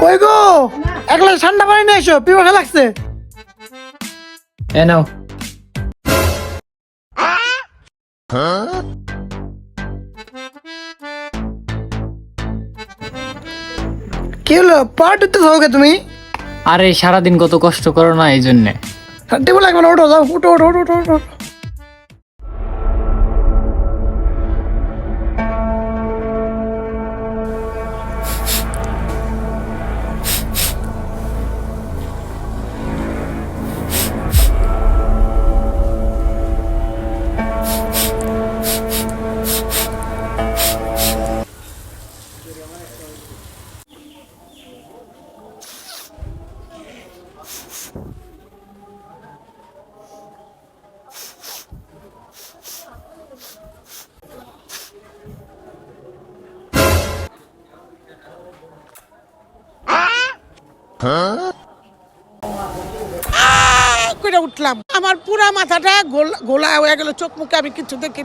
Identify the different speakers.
Speaker 1: কই গো এক গ্লাস ঠান্ডা পানি নিয়ে এসো, পিপাসা লাগছে।
Speaker 2: এ নাও।
Speaker 1: কি হলো, পা টিপতে থাকো তুমি?
Speaker 2: আরে সারাদিন কত কষ্ট করো না, এই জন্যে।
Speaker 1: টেবিল লাগবে না, ওঠো যাও, উঠো উঠো উঠো উঠো উঠো।
Speaker 3: করে উঠলাম, আমার পুরা মাথাটা গোলা হয়ে গেল, চোখ মুখে আমি কিছু দেখি না।